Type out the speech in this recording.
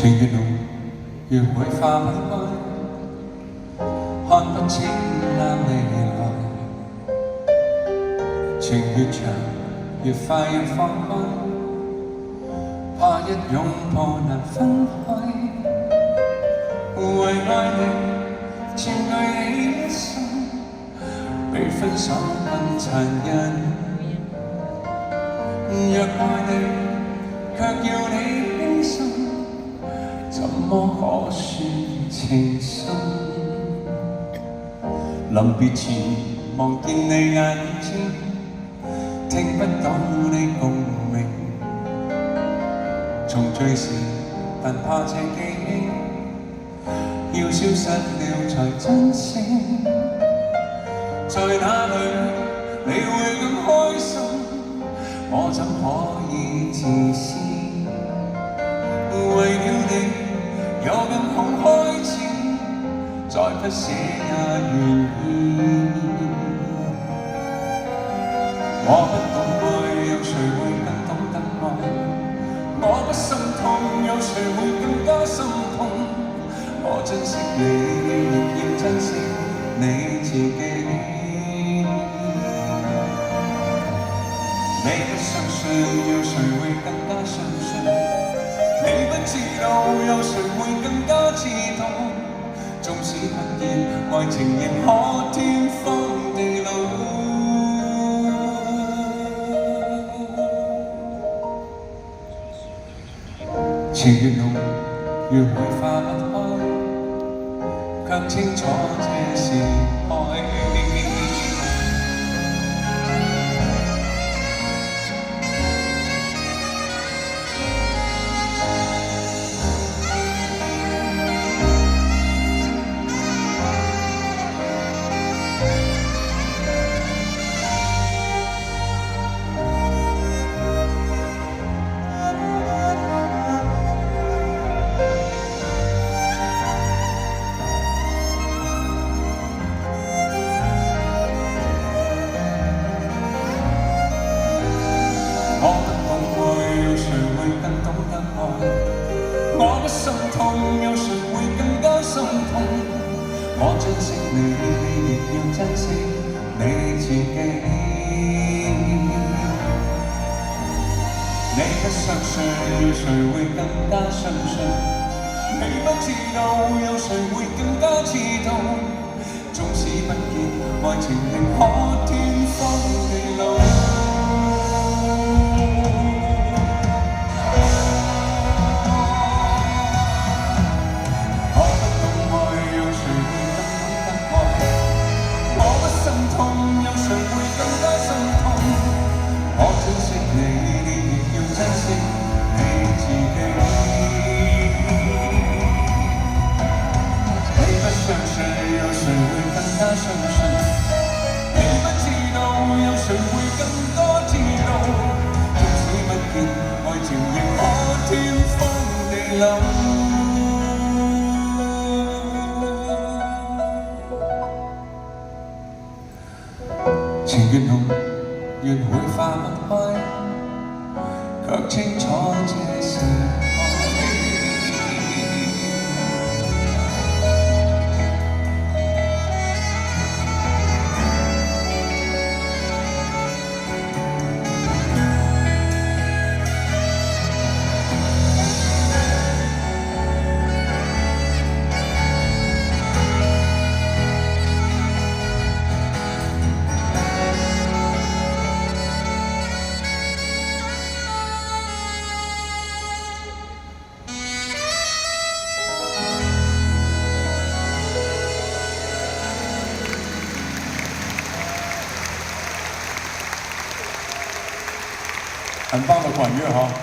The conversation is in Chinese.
情越濃，越會化不開，看不清那未來。情越長，越快要放開，怕一擁抱難分開。為愛你，佔據你一生，比分手更殘忍。若愛你，卻要你犧牲，怎麼可算情深？臨別前望見你眼睛，聽不到你共鳴。重聚時，但怕這記憶要消失了才珍惜。在哪裏你會更開心？我怎可以自私？為了你有更好開始，再不捨也願意。我不懂愛，有誰會更懂得愛？我不心痛，有誰會更加心痛？我珍惜你，亦要珍惜你自己。你不相信，有誰會更加相信？你不知道，有誰會更加知道？縱使不見，愛情仍可天荒地老。情越濃，越會化不開，卻清楚這是愛。我不懂愛，有誰會更懂得愛？我不心痛，有誰會更加心痛？我珍惜你，亦要珍惜你自己。你不相信，有誰會更加相信？你不知道，有誰會更加知道？縱使不見，愛情仍可天荒地老。相信你不知道，有誰會更多知道？縱使不見，愛情仍可天荒地老。情越濃，越會化不開，卻清楚這是很棒的管乐哈。